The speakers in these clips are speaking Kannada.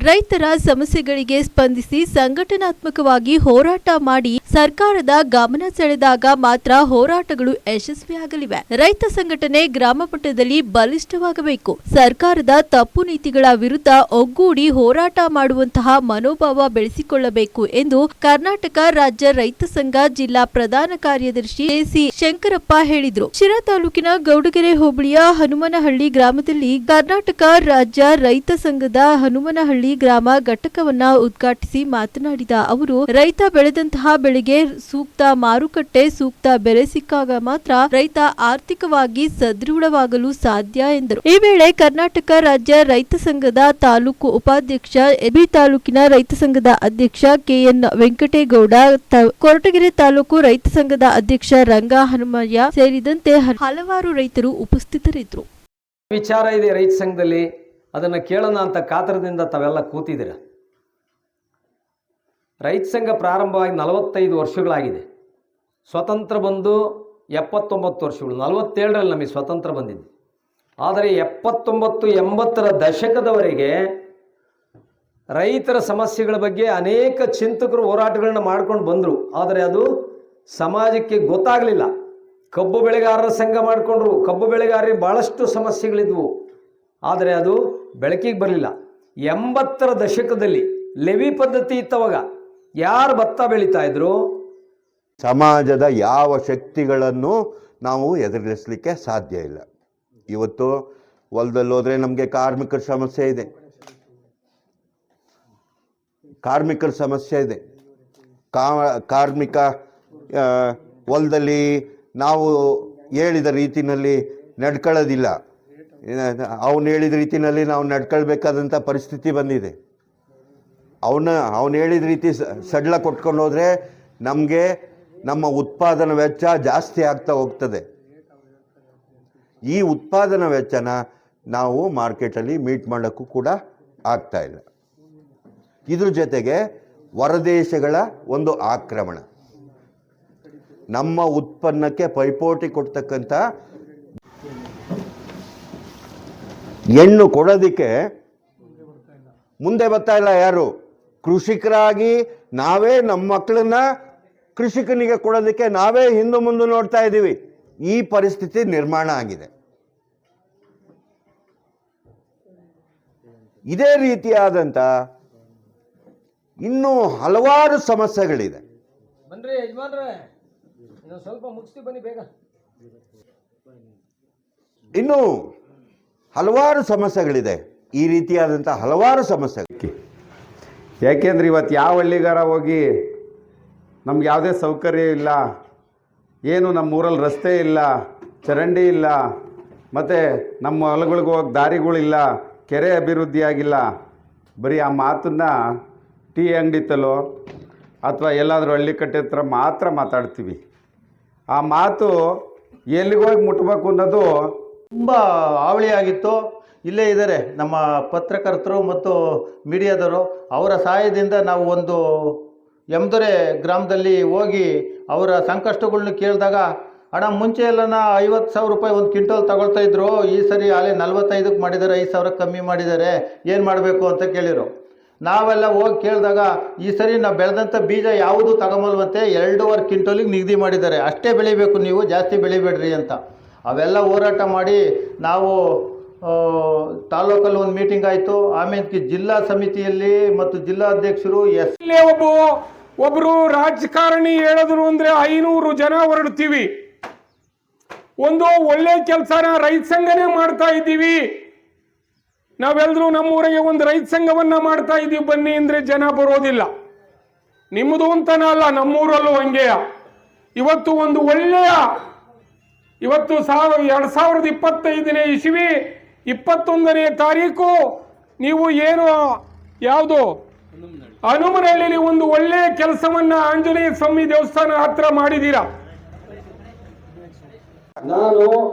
ರೈತರ ಸಮಸ್ಯೆಗಳಿಗೆ ಸ್ಪಂದಿಸಿ ಸಂಘಟನಾತ್ಮಕವಾಗಿ ಹೋರಾಟ ಮಾಡಿ ಸರ್ಕಾರದ ಗಮನ ಸೆಳೆದಾಗ ಮಾತ್ರ ಹೋರಾಟಗಳು ಯಶಸ್ವಿಯಾಗಲಿವೆ. ರೈತ ಸಂಘಟನೆ ಗ್ರಾಮ ಮಟ್ಟದಲ್ಲಿ ಬಲಿಷ್ಠವಾಗಬೇಕು. ಸರ್ಕಾರದ ತಪ್ಪು ನೀತಿಗಳ ವಿರುದ್ಧ ಒಗ್ಗೂಡಿ ಹೋರಾಟ ಮಾಡುವಂತಹ ಮನೋಭಾವ ಬೆಳೆಸಿಕೊಳ್ಳಬೇಕು ಎಂದು ಕರ್ನಾಟಕ ರಾಜ್ಯ ರೈತ ಸಂಘ ಜಿಲ್ಲಾ ಪ್ರಧಾನ ಕಾರ್ಯದರ್ಶಿ ಸಿ ಶಂಕರಪ್ಪ ಹೇಳಿದರು. ಶಿರಾ ತಾಲೂಕಿನ ಗೌಡಗೆರೆ ಹೋಬಳಿಯ ಹನುಮನಹಳ್ಳಿ ಗ್ರಾಮದಲ್ಲಿ ಕರ್ನಾಟಕ ರಾಜ್ಯ ರೈತ ಸಂಘದ ಹನುಮನಹಳ್ಳಿ ಗ್ರಾಮ ಘಟಕವನ್ನ ಉದ್ಘಾಟಿಸಿ ಮಾತನಾಡಿದ ಅವರು, ರೈತ ಬೆಳೆದಂತಹ ಬೆಳೆಗೆ ಸೂಕ್ತ ಮಾರುಕಟ್ಟೆ, ಸೂಕ್ತ ಬೆಲೆ ಸಿಕ್ಕಾಗ ಮಾತ್ರ ರೈತ ಆರ್ಥಿಕವಾಗಿ ಸದೃಢವಾಗಲು ಸಾಧ್ಯ ಎಂದರು. ಈ ವೇಳೆ ಕರ್ನಾಟಕ ರಾಜ್ಯ ರೈತ ಸಂಘದ ತಾಲೂಕು ಉಪಾಧ್ಯಕ್ಷ, ಎಬಿ ತಾಲೂಕಿನ ರೈತ ಸಂಘದ ಅಧ್ಯಕ್ಷ ಕೆಎನ್ ವೆಂಕಟೇಗೌಡ, ಕೊರಟಗೆರೆ ತಾಲೂಕು ರೈತ ಸಂಘದ ಅಧ್ಯಕ್ಷ ರಂಗ ಹನುಮಯ್ಯ ಸೇರಿದಂತೆ ಹಲವಾರು ರೈತರು ಉಪಸ್ಥಿತರಿದ್ದರು. ವಿಚಾರ ಇದೆ ರೈತ ಸಂಘದಲ್ಲಿ, ಅದನ್ನು ಕೇಳೋಣ ಅಂತ ಕಾತರದಿಂದ ತಾವೆಲ್ಲ ಕೂತಿದ್ದೀರ. ರೈತ ಸಂಘ ಪ್ರಾರಂಭವಾಗಿ 45 ವರ್ಷಗಳಾಗಿದೆ. ಸ್ವತಂತ್ರ ಬಂದು 79 ವರ್ಷಗಳು, 47ರಲ್ಲಿ ನಮಗೆ ಸ್ವತಂತ್ರ ಬಂದಿದೆ. ಆದರೆ 79-80ರ ದಶಕದವರೆಗೆ ರೈತರ ಸಮಸ್ಯೆಗಳ ಬಗ್ಗೆ ಅನೇಕ ಚಿಂತಕರು ಹೋರಾಟಗಳನ್ನ ಮಾಡ್ಕೊಂಡು ಬಂದರು. ಆದರೆ ಅದು ಸಮಾಜಕ್ಕೆ ಗೊತ್ತಾಗಲಿಲ್ಲ. ಕಬ್ಬು ಬೆಳೆಗಾರರ ಸಂಘ ಮಾಡಿಕೊಂಡ್ರು. ಕಬ್ಬು ಬೆಳೆಗಾರರಿಗೆ ಭಾಳಷ್ಟು ಸಮಸ್ಯೆಗಳಿದ್ವು, ಆದರೆ ಅದು ಬೆಳಕಿಗೆ ಬರಲಿಲ್ಲ. 80ರ ದಶಕದಲ್ಲಿ ಲೆವಿ ಪದ್ಧತಿ ಇತ್ತವಾಗ. ಯಾರು ಭತ್ತ ಬೆಳೀತಾ ಇದ್ರು, ಸಮಾಜದ ಯಾವ ಶಕ್ತಿಗಳನ್ನು ನಾವು ಎದುರಿಸಲಿಕ್ಕೆ ಸಾಧ್ಯ ಇಲ್ಲ. ಇವತ್ತು ಹೊಲದಲ್ಲಿ ಹೋದರೆ ನಮಗೆ ಕಾರ್ಮಿಕರ ಸಮಸ್ಯೆ ಇದೆ, ಕಾರ್ಮಿಕ ಹೊಲದಲ್ಲಿ ನಾವು ಹೇಳಿದ ರೀತಿಯಲ್ಲಿ ನಡ್ಕೊಳ್ಳೋದಿಲ್ಲ. ಅವನು ಹೇಳಿದ ರೀತಿಯಲ್ಲಿ ನಾವು ನಡ್ಕೊಳ್ಬೇಕಾದಂಥ ಪರಿಸ್ಥಿತಿ ಬಂದಿದೆ. ಅವನು ಹೇಳಿದ ರೀತಿ ಸಡ್ಲ ಕೊಟ್ಕೊಂಡು ಹೋದರೆ ನಮಗೆ ನಮ್ಮ ಉತ್ಪಾದನಾ ವೆಚ್ಚ ಜಾಸ್ತಿ ಆಗ್ತಾ ಹೋಗ್ತದೆ. ಈ ಉತ್ಪಾದನಾ ವೆಚ್ಚನ ನಾವು ಮಾರ್ಕೆಟಲ್ಲಿ ಮೀಟ್ ಮಾಡೋಕ್ಕೂ ಕೂಡ ಆಗ್ತಾ ಇಲ್ಲ. ಇದ್ರ ಜೊತೆಗೆ ಹೊರದೇಶಗಳ ಒಂದು ಆಕ್ರಮಣ, ನಮ್ಮ ಉತ್ಪನ್ನಕ್ಕೆ ಪೈಪೋಟಿ ಕೊಡ್ತಕ್ಕಂಥ ಹೆಣ್ಣು ಕೊಡೋದಕ್ಕೆ ಮುಂದೆ ಬರ್ತಾ ಇಲ್ಲ ಯಾರು. ಕೃಷಿಕರಾಗಿ ನಾವೇ ನಮ್ಮ ಮಕ್ಕಳನ್ನ ಕೃಷಿಕನಿಗೆ ಕೊಡೋದಕ್ಕೆ ನಾವೇ ಹಿಂದೆ ಮುಂದೆ ನೋಡ್ತಾ ಇದ್ದೀವಿ. ಈ ಪರಿಸ್ಥಿತಿ ನಿರ್ಮಾಣ ಆಗಿದೆ. ಇದೇ ರೀತಿಯಾದಂಥ ಇನ್ನೂ ಹಲವಾರು ಸಮಸ್ಯೆಗಳಿದೆ. ಬನ್ರಿ ಯಜಮಾನ್ರೆ, ಸ್ವಲ್ಪ ಮುಗಿಸ್ತಿ ಬನ್ನಿ ಬೇಗ. ಇನ್ನೂ ಹಲವಾರು ಸಮಸ್ಯೆಗಳಿದೆ. ಈ ರೀತಿಯಾದಂಥ ಹಲವಾರು ಸಮಸ್ಯೆಗಳು. ಯಾಕೆಂದ್ರೆ ಇವತ್ತು ಯಾವ ಹಳ್ಳಿಗಾರ ಹೋಗಿ ನಮ್ಗೆ ಯಾವುದೇ ಸೌಕರ್ಯ ಇಲ್ಲ, ಏನು ನಮ್ಮ ಊರಲ್ಲಿ ರಸ್ತೆ ಇಲ್ಲ, ಚರಂಡಿ ಇಲ್ಲ, ಮತ್ತು ನಮ್ಮ ಹೊಲಗಳಿಗೆ ಹೋಗಿ ದಾರಿಗಳಿಲ್ಲ, ಕೆರೆ ಅಭಿವೃದ್ಧಿ ಆಗಿಲ್ಲ, ಬರೀ ಆ ಮಾತನ್ನು ಟೀ ಅಂಗಡಿತಲ್ಲೋ ಅಥವಾ ಎಲ್ಲಾದರೂ ಹಳ್ಳಿ ಕಟ್ಟೆ ಹತ್ರ ಮಾತ್ರ ಮಾತಾಡ್ತೀವಿ. ಆ ಮಾತು ಎಲ್ಲಿಗೋಗಿ ಮುಟ್ಟಬೇಕು ಅನ್ನೋದು ತುಂಬ ಹಾವಳಿಯಾಗಿತ್ತು. ಇಲ್ಲೇ ಇದ್ದಾರೆ ನಮ್ಮ ಪತ್ರಕರ್ತರು ಮತ್ತು ಮೀಡಿಯಾದವರು. ಅವರ ಸಹಾಯದಿಂದ ನಾವು ಒಂದು ಎಮ್ದೊರೆ ಗ್ರಾಮದಲ್ಲಿ ಹೋಗಿ ಅವರ ಸಂಕಷ್ಟಗಳನ್ನ ಕೇಳಿದಾಗ, ಅಣ್ಣ ಮುಂಚೆ ಎಲ್ಲನ 50,000 ರೂಪಾಯಿ ಒಂದು ಕ್ವಿಂಟಲ್ ತಗೊಳ್ತಾ ಇದ್ರು, ಈ ಸರಿ ಆಲೇ 45ಕ್ಕೆ ಮಾಡಿದ್ದಾರೆ, 5,000 ಕಮ್ಮಿ ಮಾಡಿದ್ದಾರೆ, ಏನು ಮಾಡಬೇಕು ಅಂತ ಕೇಳಿರು. ನಾವೆಲ್ಲ ಹೋಗಿ ಕೇಳಿದಾಗ, ಈ ಸರಿ ನಾವು ಬೆಳೆದಂಥ ಬೀಜ ಯಾವುದು ತಗೊಂಬಲ್ವಂತೆ, 2.5 ಕ್ವಿಂಟಲಿಗೆ ನಿಗದಿ ಮಾಡಿದ್ದಾರೆ, ಅಷ್ಟೇ ಬೆಳಿಬೇಕು ನೀವು, ಜಾಸ್ತಿ ಬೆಳಿಬೇಡ್ರಿ ಅಂತ. ಅವೆಲ್ಲ ಹೋರಾಟ ಮಾಡಿ ನಾವು ತಾಲೂಕಲ್ಲಿ ಒಂದು ಮೀಟಿಂಗ್ ಆಯಿತು. ಆಮೇಲೆ ಜಿಲ್ಲಾ ಸಮಿತಿಯಲ್ಲಿ ಮತ್ತು ಜಿಲ್ಲಾಧ್ಯಕ್ಷರು ಒಬ್ಬರು ರಾಜಕಾರಣಿ ಹೇಳಿದ್ರು ಅಂದರೆ 500 ಜನ ಹೊರಡ್ತೀವಿ. ಒಂದು ಒಳ್ಳೆ ಕೆಲಸನ ರೈತ ಸಂಘನೇ ಮಾಡ್ತಾ ಇದ್ದೀವಿ. ನಾವೆಲ್ಲರೂ ನಮ್ಮೂರಿಗೆ ಒಂದು ರೈತ ಸಂಘವನ್ನ ಮಾಡ್ತಾ ಇದ್ದೀವಿ ಬನ್ನಿ ಅಂದರೆ ಜನ ಬರೋದಿಲ್ಲ. ನಿಮ್ಮದು ಅಂತನ ಅಲ್ಲ, ನಮ್ಮೂರಲ್ಲೂ ಹಂಗೆಯ. ಇವತ್ತು ಒಂದು ಒಳ್ಳೆಯ, ಇವತ್ತು 2025ನೇ ಇಸವಿ 21ನೇ ತಾರೀಕು ನೀವು ಏನು ಯಾವುದು ಹನುಮನಹಳ್ಳಿಯಲ್ಲಿ ಒಂದು ಒಳ್ಳೆಯ ಕೆಲಸವನ್ನ ಆಂಜನೇಯ ಸ್ವಾಮಿ ದೇವಸ್ಥಾನ ಹತ್ರ ಮಾಡಿದ್ದೀರಾ.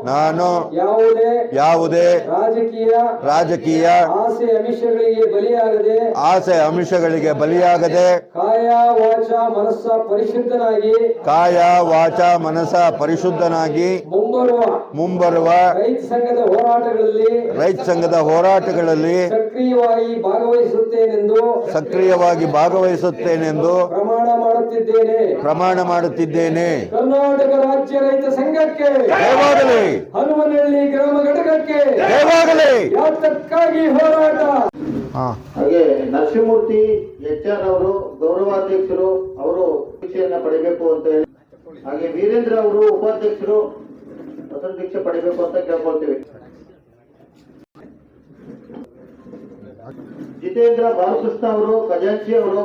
ನಾನು ಯಾವುದೇ ರಾಜಕೀಯ ಆಸೆ ಆಮಿಷಗಳಿಗೆ ಬಲಿಯಾಗದೆ ಕಾಯ ವಾಚ ಮನಸ್ಸ ಪರಿಶುದ್ಧನಾಗಿ ಮುಂಬರುವ ರೈತ ಸಂಘದ ಹೋರಾಟಗಳಲ್ಲಿ ಸಕ್ರಿಯವಾಗಿ ಭಾಗವಹಿಸುತ್ತೇನೆಂದು ಪ್ರಮಾಣ ಮಾಡುತ್ತಿದ್ದೇನೆ. ಕರ್ನಾಟಕ ರಾಜ್ಯ ರೈತ ಸಂಘಕ್ಕೆ ಜಯವಾಗಲಿ, ಹನುಮನಹಳ್ಳಿ ಗ್ರಾಮ ಘಟಕಕ್ಕೆ ಜಯವಾಗಲಿ. ಯಾತಕ್ಕಾಗಿ ಹೋರಾಟ. ಹಾಗೆ ನರಸಿಂಹಮೂರ್ತಿ HR ಅವರು ಗೌರವಾಧ್ಯಕ್ಷರು, ಅವರು ದೀಕ್ಷೆಯನ್ನ ಪಡಿಬೇಕು ಅಂತ ಹೇಳಿ, ಹಾಗೆ ವೀರೇಂದ್ರ ಅವರು ಉಪಾಧ್ಯಕ್ಷರು ಹಸಿರು ದೀಕ್ಷೆ ಪಡಿಬೇಕು ಅಂತ ಕೇಳ್ಕೊಳ್ತೀವಿ. ಜಿತೇಂದ್ರ ಬಾಲಕೃಷ್ಣ ಅವರು ಖಜಾಂಚಿ ಅವರು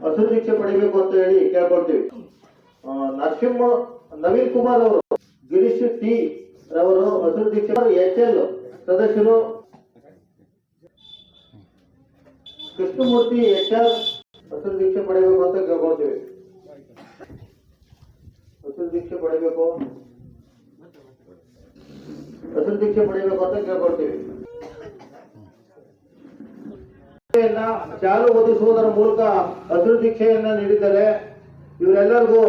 ಹಸಿರು ದೀಕ್ಷೆ ಪಡಿಬೇಕು ಅಂತ ಹೇಳಿ ಕೇಳ್ಕೊಳ್ತೀವಿ. ನವೀನ್ ಕುಮಾರ್ ಅವರು, ಗಿರೀಶ್ T ರವರು ಹಸಿರು ದೀಕ್ಷೆ, HL ಸದಸ್ಯರು, ಕೃಷ್ಣಮೂರ್ತಿ HR ಹಸಿರು ದೀಕ್ಷೆ ಪಡಿಬೇಕು ಅಂತ ಕೇಳ್ಕೊಳ್ತೀವಿ. ಹಸಿರು ದೀಕ್ಷೆ ಪಡಿಬೇಕು ಅಂತ ಕೇಳ್ಕೊಳ್ತೀವಿ. ಶಾಲು ಓದಿಸುವುದರ ಮೂಲಕ ಹಸಿರು ದೀಕ್ಷೆಯನ್ನ ನೀಡಿದ್ದಾರೆ. ಇವರೆಲ್ಲರಿಗೂ